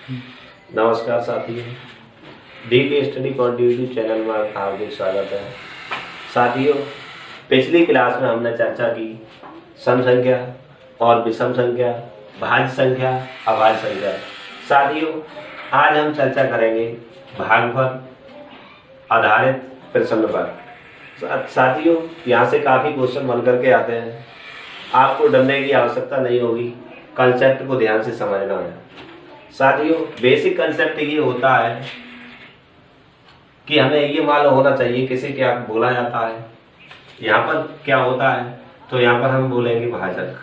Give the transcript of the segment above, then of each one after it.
नमस्कार साथियों, DP study for YouTube channel में आपका हार्दिक स्वागत है। साथियों, पिछली क्लास में हमने चर्चा की सम संख्या और विषम संख्या, भाज्य संख्या, अभाज्य संख्या। साथियों, आज हम चर्चा करेंगे भागफल आधारित प्रश्न पर। साथियों, यहाँ से काफ़ी क्वेश्चन बन करके आते हैं। आपको डरने की आवश्यकता नहीं होगी, कंसेप्ट को ध्यान से समझना है। साथियों, बेसिक कंसेप्ट ये होता है कि हमें ये मालूम होना चाहिए किसे क्या बोला जाता है। यहाँ पर क्या होता है, तो यहाँ पर हम बोलेंगे भाजक।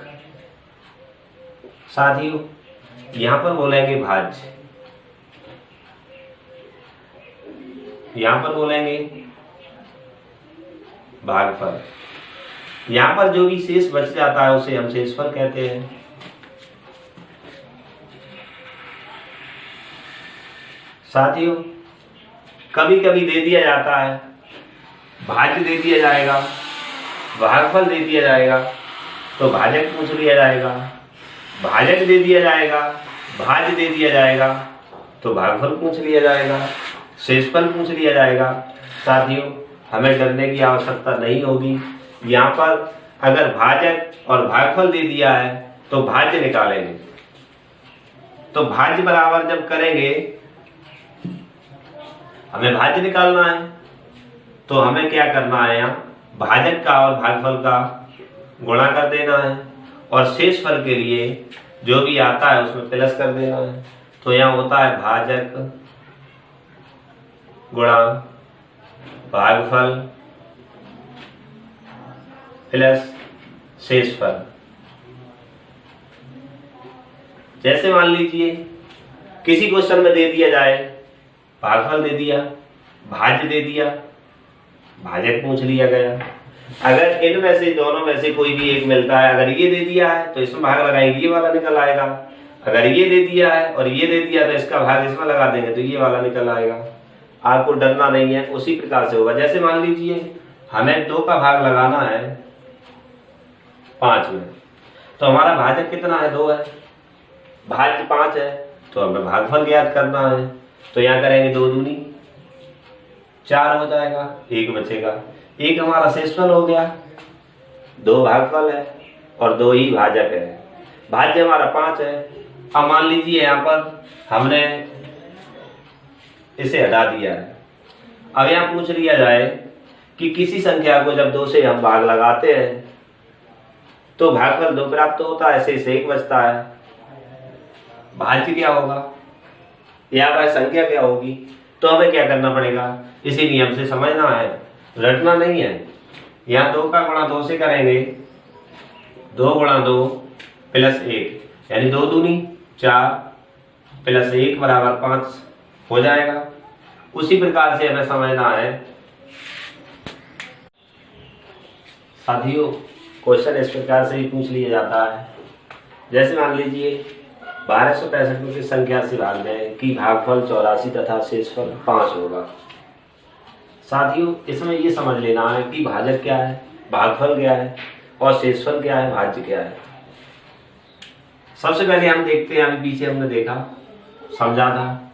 साथियों, यहाँ पर बोलेंगे भाज्य, यहाँ पर बोलेंगे भागफल। यहाँ पर जो भी शेष बच जाता है उसे हम शेषफल कहते हैं। साथियों, कभी कभी दे दिया जाता है भाज्य दे दिया जाएगा, भागफल दे दिया जाएगा तो भाजक पूछ लिया जाएगा, भाजक दे दिया जाएगा, भाज्य दे दिया जाएगा तो भागफल पूछ लिया जाएगा, शेषफल पूछ लिया जाएगा। साथियों, हमें डरने की आवश्यकता नहीं होगी। यहाँ पर अगर भाजक और भागफल दे दिया है तो भाज्य निकालेंगे। तो भाज्य बराबर जब करेंगे, हमें भाज्य निकालना है तो हमें क्या करना है, यहाँ भाजक का और भागफल का गुणा कर देना है और शेषफल के लिए जो भी आता है उसमें प्लस कर देना है। तो यहाँ होता है भाजक गुणा भागफल प्लस शेषफल। जैसे मान लीजिए किसी क्वेश्चन में दे दिया जाए भागफल दे दिया, भाज्य दे दिया, भाजक पूछ लिया गया। अगर इनमें से दोनों में से कोई भी एक मिलता है, अगर ये दे दिया है तो इसमें भाग लगाएंगे, ये वाला निकल आएगा। अगर ये दे दिया है और ये दे दिया तो इसका भाग इसमें लगा देंगे तो ये वाला निकल आएगा। आपको डरना नहीं है, उसी प्रकार से होगा। जैसे मान लीजिए हमें 2 का भाग लगाना है 5 में, तो हमारा भाजक कितना है, 2 है, भाज्य 5 है, तो हमें भागफल ज्ञात करना है। तो यहाँ करेंगे 2 दूनी 4 हो जाएगा, 1 बचेगा। 1 हमारा शेषफल हो गया, 2 भागफल है और 2 ही भाजक है। भाज्य हमारा 5 है। अब मान लीजिए यहाँ पर हमने इसे हटा दिया है। अब यहाँ पूछ लिया जाए कि किसी संख्या को जब 2 से हम भाग लगाते हैं तो भागफल 2 प्राप्त होता है, शेष 1 बचता है। भाज्य क्या होगा या वह संख्या क्या होगी, तो हमें क्या करना पड़ेगा, इसी नियम से समझना है, रटना नहीं है। यहाँ 2 का गुणा 2 से करेंगे, 2 गुणा 2 प्लस 1 यानी 2 दूनी 4 प्लस 1 बराबर 5 हो जाएगा। उसी प्रकार से हमें समझना है। साथियों, क्वेश्चन इस प्रकार से ही पूछ लिया जाता है। जैसे मान लीजिए 1265 को किस संख्या से भाग दें कि भागफल 84 तथा शेषफल 5 होगा। साथियों, इसमें ये समझ लेना है कि भाजक क्या है, भागफल क्या है और शेषफल क्या है, भाज्य क्या है। सबसे पहले हम देखते हैं, अभी पीछे हमने देखा, समझा था।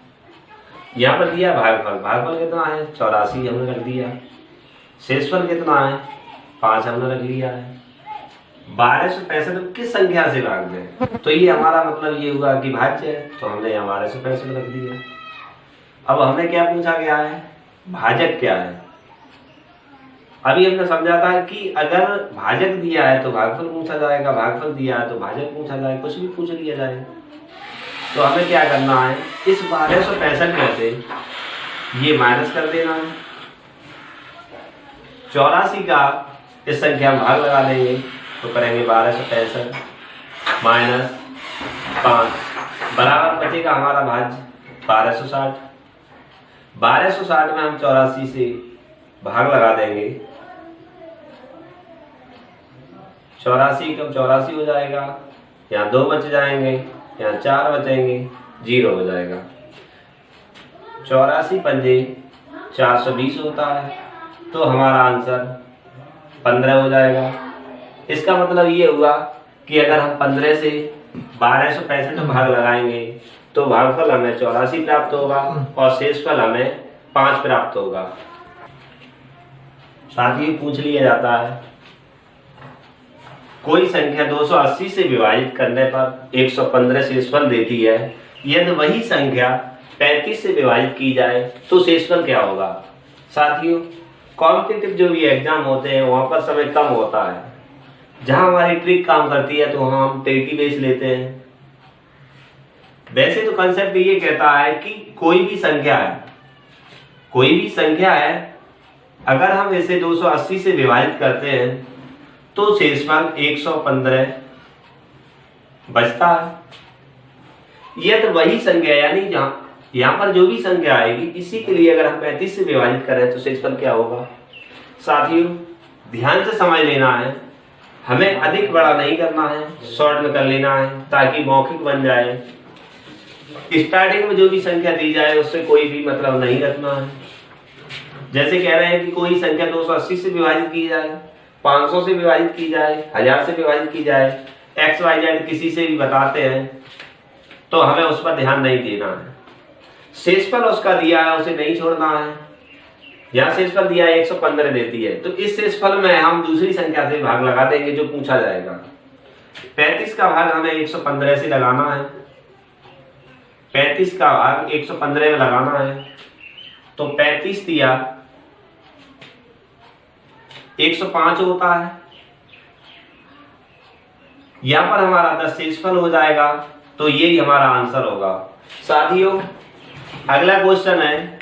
यहाँ पर दिया भागफल, भागफल कितना है 84 हमने रख दिया। शेषफल कितना है 5 हमने रख लिया है। 1265 किस संख्या से भाग दें, तो ये हमारा मतलब ये हुआ कि भाज्य है, तो हमने यहाँ 1265 रख दिया। अब हमें क्या पूछा गया है, भाजक क्या है। अभी हमने समझा था कि अगर भाजक दिया है तो भागफल पूछा जाएगा, भागफल दिया है तो भाजक पूछा जाए, कुछ भी पूछ लिया जाए। तो हमें क्या करना है, इस 1265 में से ये माइनस कर देना है। 84 का इस संख्या में भाग लगा देंगे तो करेंगे 1265 माइनस 5 बराबर बचेगा हमारा भाज्य 1260। 1260 में हम 84 से भाग लगा देंगे, 84 कम 84 हो जाएगा, यहाँ 2 बच जाएंगे, यहाँ 4 बचेंगे, 0 हो जाएगा। 84 पंजे 420 होता है, तो हमारा आंसर 15 हो जाएगा। इसका मतलब ये हुआ कि अगर हम 15 से 1265 में भाग लगाएंगे तो भागफल हमें 84 प्राप्त होगा और शेषफल हमें 5 प्राप्त होगा। साथ ही पूछ लिया जाता है कोई संख्या 280 से विभाजित करने पर 115 शेषफल देती है, यदि वही संख्या 35 से विभाजित की जाए तो शेषफल क्या होगा। साथियों, कॉम्पिटिटिव जो भी एग्जाम होते हैं वहां पर समय कम होता है, जहां हमारी ट्रिक काम करती है तो हम पेटी बेच लेते हैं। वैसे तो कंसेप्ट ये कहता है कि कोई भी संख्या है अगर हम इसे 280 से विभाजित करते हैं तो शेषफल 115 बचता है। यह तो वही संख्या यानी यहाँ पर जो भी संख्या आएगी इसी के लिए अगर हम 35 से विभाजित करें तो शेषफल क्या होगा। साथियों, ध्यान से समझ लेना है, हमें अधिक बड़ा नहीं करना है, शॉर्ट में कर लेना है ताकि मौखिक बन जाए। स्टार्टिंग में जो भी संख्या दी जाए उससे कोई भी मतलब नहीं रखना है। जैसे कह रहे हैं कि कोई संख्या 280 से विभाजित की जाए, 500 से विभाजित की जाए, 1000 से विभाजित की जाए, XYZ किसी से भी बताते हैं तो हमें उस पर ध्यान नहीं देना है। शेषफल उसका दिया है उसे नहीं छोड़ना है। यहाँ शेषफल दिया है 115 देती है तो इस शेषफल में हम दूसरी संख्या से भाग लगा देंगे जो पूछा जाएगा। 35 का भाग हमें 115 से लगाना है, 35 का भाग 115 में लगाना है तो 35 दिया 105 होता है। यहां पर हमारा 10 शेषफल हो जाएगा तो यही हमारा आंसर होगा। साथियों, अगला क्वेश्चन है,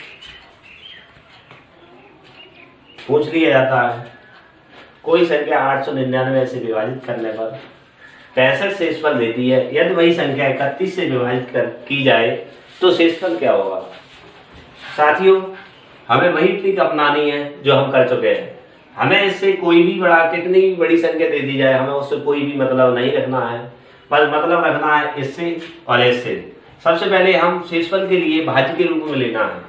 पूछ लिया जाता है कोई संख्या 899 से विभाजित करने पर 65 शेषफल देती है, यदि वही संख्या 31 से विभाजित की जाए तो शेषफल क्या होगा। साथियों, हमें वही ट्रिक अपनानी है जो हम कर चुके हैं। हमें इससे कोई भी कितनी भी बड़ी संख्या दे दी जाए हमें उससे कोई भी मतलब नहीं रखना है, बस मतलब रखना है इससे और इससे। सबसे पहले हम शेषफल के लिए भाज्य के रूप में लेना है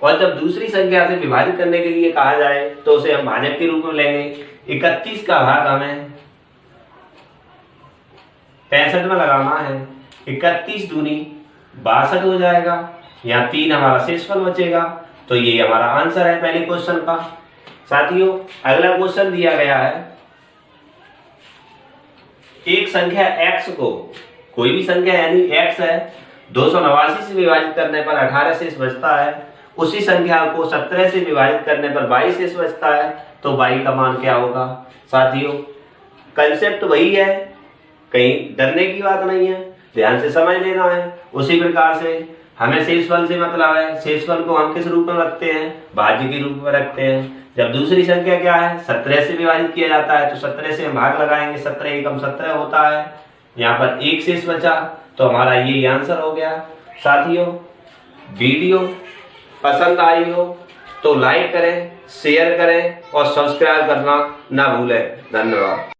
और जब दूसरी संख्या से विभाजित करने के लिए कहा जाए तो उसे हम भाजक के रूप में लेंगे। 31 का भाग हमें 65 में लगाना है, 31 दूनी 62 हो जाएगा, यहाँ 3 हमारा शेषफल बचेगा तो ये हमारा आंसर है पहले क्वेश्चन का। साथियों, अगला क्वेश्चन दिया गया है एक संख्या x को, कोई भी संख्या यानी x है, 289 से विभाजित करने पर 18 शेष बचता है, उसी संख्या को 17 से विभाजित करने पर 22 शेष बचता है तो y का मान क्या होगा। साथियों, कंसेप्ट वही है, कहीं डरने की बात नहीं है, ध्यान से समझ लेना है। उसी प्रकार से हमें शेषफल से मतलब है, शेषफल को हम किस रूप में रखते हैं, भाज्य के रूप में रखते हैं। जब दूसरी संख्या क्या है 17 से विभाजित किया जाता है तो 17 से हम भाग लगाएंगे, 17 एकम 17 होता है, यहाँ पर 1 शेष बचा तो हमारा ये आंसर हो गया। साथियों, वीडियो पसंद आई हो तो लाइक करें, शेयर करें और सब्सक्राइब करना ना भूलें। धन्यवाद।